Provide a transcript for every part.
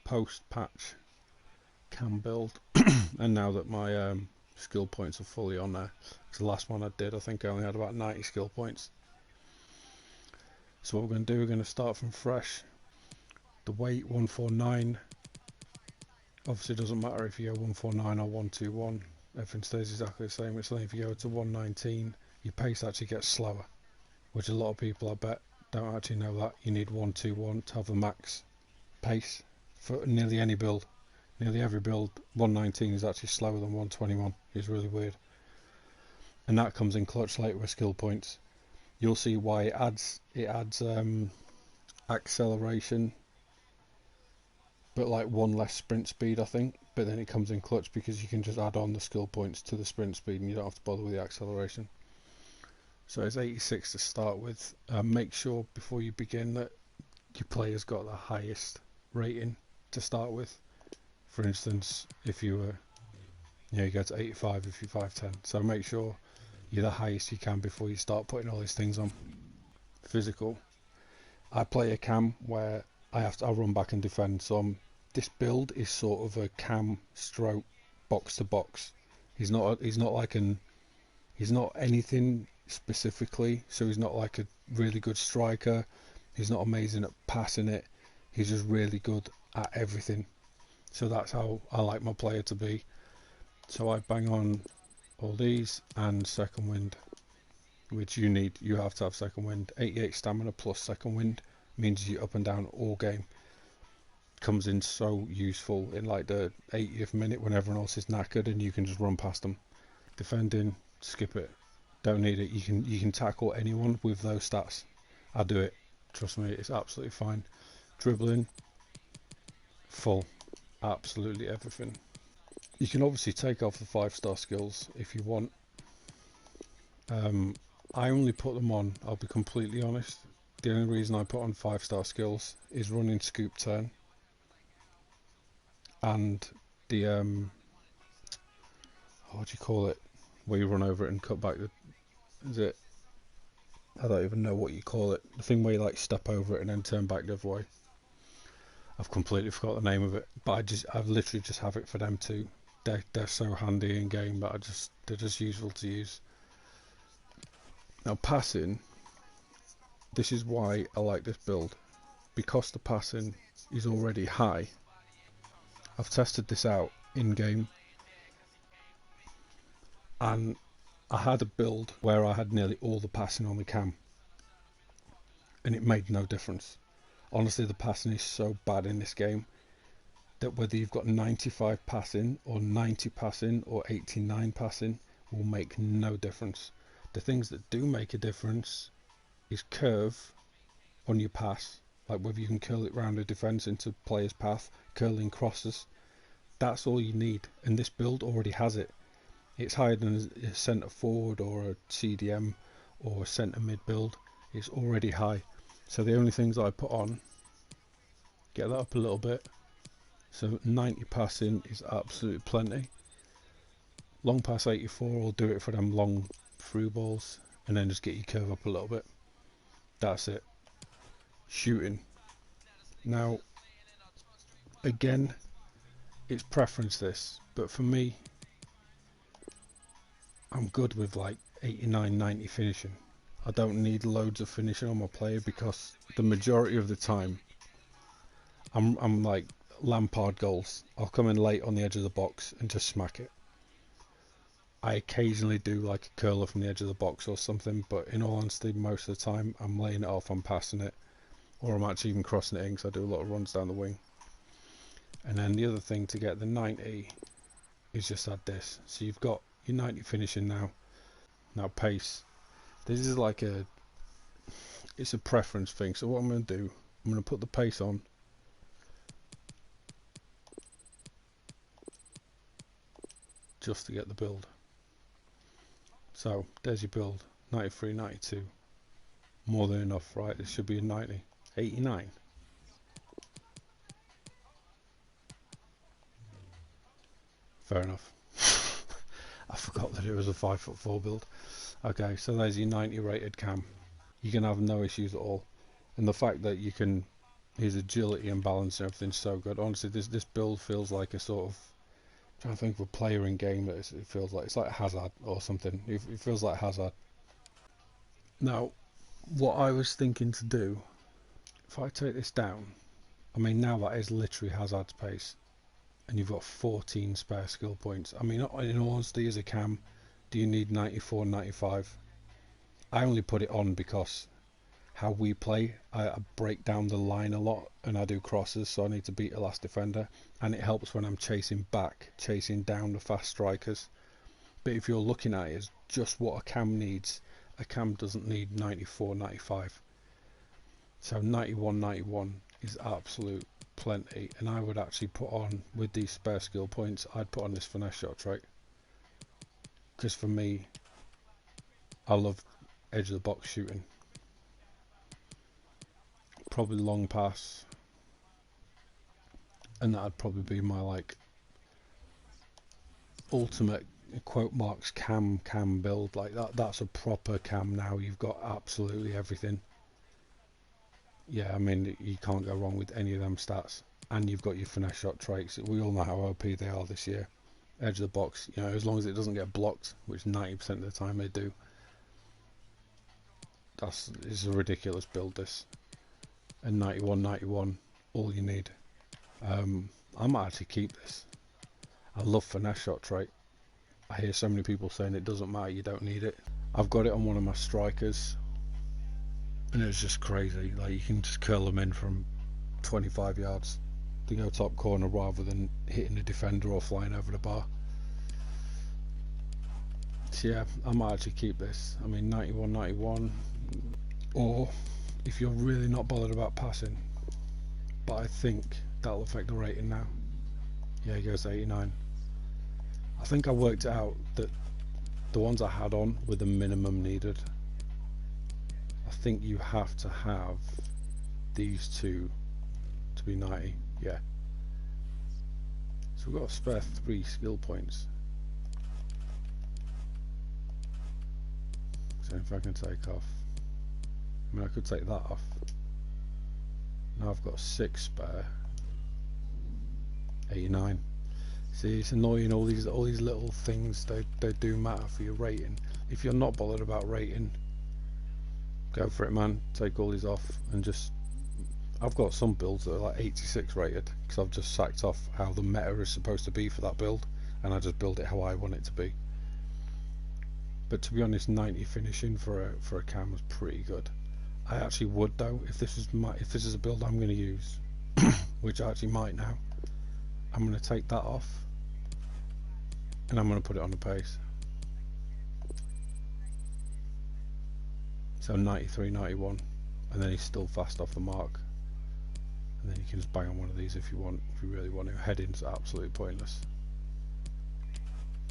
post-patch cam build, and now that my skill points are fully on there. Because the last one I did, I think I only had about 90 skill points. So what we're going to do, we're going to start from fresh. The weight 149. Obviously it doesn't matter if you go 149 or 121, everything stays exactly the same. It's only if you go to 119, your pace actually gets slower, which a lot of people I bet don't actually know that. You need 121 to have the max pace for nearly any build. Nearly every build, 119 is actually slower than 121. It's really weird. And that comes in clutch later with skill points. You'll see why it adds acceleration, but like one less sprint speed, I think. But then it comes in clutch because you can just add on the skill points to the sprint speed and you don't have to bother with the acceleration. So it's 86 to start with. Make sure before you begin that your player's got the highest rating to start with. For instance, if you were, you go to 85 if you're 5'10". So make sure you're the highest you can before you start putting all these things on. Physical. I play a cam where I run back and defend. So this build is sort of a cam stroke box to box. He's not anything specifically. So he's not like a really good striker. He's not amazing at passing it. He's just really good at everything. So that's how I like my player to be. So I bang on all these and second wind, which you have to have second wind. 88 stamina plus second wind means you're up and down all game. Comes in so useful in like the 80th minute when everyone else is knackered and you can just run past them. Defending, skip it. Don't need it. You can tackle anyone with those stats. I do it. Trust me, it's absolutely fine. Dribbling, full. Absolutely everything. You can obviously take off the 5-star skills if you want. I only put them on, I'll be completely honest. The only reason I put on 5-star skills is running scoop turn and the what do you call it, where you run over it and cut back I don't even know what you call it, the thing where you like step over it and then turn back the other way. I've completely forgot the name of it, but I literally just have it for them too. They're so handy in game, but they're just useful to use. Now passing, this is why I like this build, because the passing is already high. I've tested this out in game, and I had a build where I had nearly all the passing on the cam, and it made no difference. Honestly, the passing is so bad in this game that whether you've got 95 passing or 90 passing or 89 passing will make no difference. The things that do make a difference is curve on your pass, like whether you can curl it round a defence into player's path, curling crosses. That's all you need, and this build already has it. It's higher than a centre forward or a CDM or a centre mid build. It's already high. So the only things I put on, get that up a little bit. So 90 passing is absolutely plenty. Long pass 84 will do it for them long through balls, and then just get your curve up a little bit. That's it. Shooting. Now, again, it's preference this, but for me, I'm good with like 89, 90 finishing. I don't need loads of finishing on my player because the majority of the time I'm like Lampard goals. I'll come in late on the edge of the box and just smack it. I occasionally do like a curler from the edge of the box or something, but in all honesty, most of the time I'm laying it off, I'm passing it, or I'm actually even crossing it in because I do a lot of runs down the wing. And then the other thing to get the 90 is just add this. So you've got your 90 finishing now. Now pace. This is like it's a preference thing. So what I'm going to do, I'm going to put the pace on. Just to get the build. So there's your build. 93, 92. More than enough, right? This should be a 90. 89. Fair enough. I forgot that it was a 5'4" build. Okay, so there's your 90 rated cam. You can have no issues at all. And the fact that you can His agility and balance and everything's so good. Honestly, this build feels like a sort of, I'm trying to think of a player in game that it feels like, it's like Hazard or something. It feels like Hazard. Now, what I was thinking to do, if I take this down, I mean, now that is literally Hazard's pace, and you've got 14 spare skill points. I mean, in all honesty, as a cam, do you need 94, 95? I only put it on because how we play, I break down the line a lot, and I do crosses, so I need to beat a last defender, and it helps when I'm chasing back, chasing down the fast strikers. But if you're looking at it as just what a cam needs, a cam doesn't need 94, 95. So 91, 91 is absolute plenty, and I would actually put on, with these spare skill points, I'd put on this finesse shot trait, because for me, I love edge of the box shooting. Probably long pass, and that'd probably be my like ultimate quote marks cam build. Like that's a proper cam now. You've got absolutely everything. Yeah, I mean, you can't go wrong with any of them stats, and you've got your finesse shot traits. We all know how OP they are this year. Edge of the box, you know, as long as it doesn't get blocked, which 90% of the time they do. It's a ridiculous build, this. And 91, 91, all you need. I might actually keep this. I love finesse shot trait. I hear so many people saying it doesn't matter, you don't need it. I've got it on one of my strikers, and it's just crazy. Like, you can just curl them in from 25 yards to go top corner rather than hitting the defender or flying over the bar. So yeah, I might actually keep this. I mean, 91, 91, or if you're really not bothered about passing, but I think that'll affect the rating now. Yeah, he goes to 89. I think I worked out that the ones I had on were the minimum needed. I think you have to have these two to be 90. Yeah. So we've got a spare 3 skill points. So if I can take off, I mean, I could take that off. Now I've got 6 spare. 89. See, it's annoying, all these little things, they do matter for your rating. If you're not bothered about rating, go for it, man. Take all these off and just, I've got some builds that are like 86 rated because I've just sacked off how the meta is supposed to be for that build, and I just build it how I want it to be. But to be honest, 90 finishing for a cam was pretty good. I actually would though, if this is a build I'm going to use, which I actually might now, I'm going to take that off and I'm going to put it on the pace. So 93, 91, and then he's still fast off the mark. And then you can just bang on one of these if you want, if you really want to. Heading's absolutely pointless.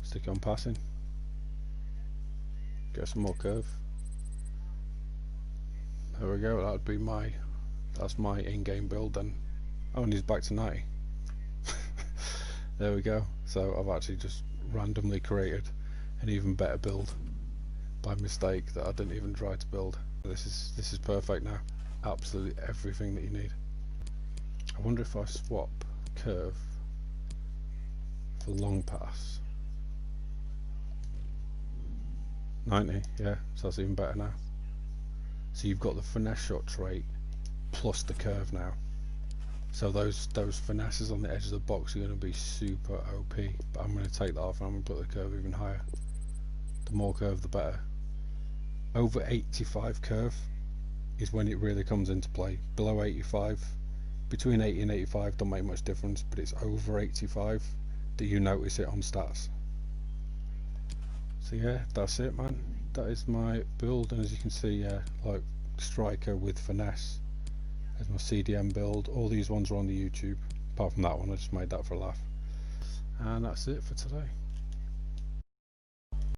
Stick it on passing. Get some more curve. There we go. That's my in-game build then. Oh, and he's back to 90. There we go. So I've actually just randomly created an even better build by mistake that I didn't even try to build. This is perfect now. Absolutely everything that you need. I wonder if I swap curve for long pass. 90, yeah, so that's even better now. So you've got the finesse shot trait plus the curve now. So those finesses on the edge of the box are going to be super OP. But I'm going to take that off and I'm going to put the curve even higher. The more curve the better. Over 85 curve is when it really comes into play. Below 85, between 80 and 85 don't make much difference, but it's over 85 that you notice it on stats. So yeah, that's it, man. That is my build, and as you can see, yeah, like striker with finesse as my CDM build. All these ones are on the YouTube, apart from that one. I just made that for a laugh. And that's it for today.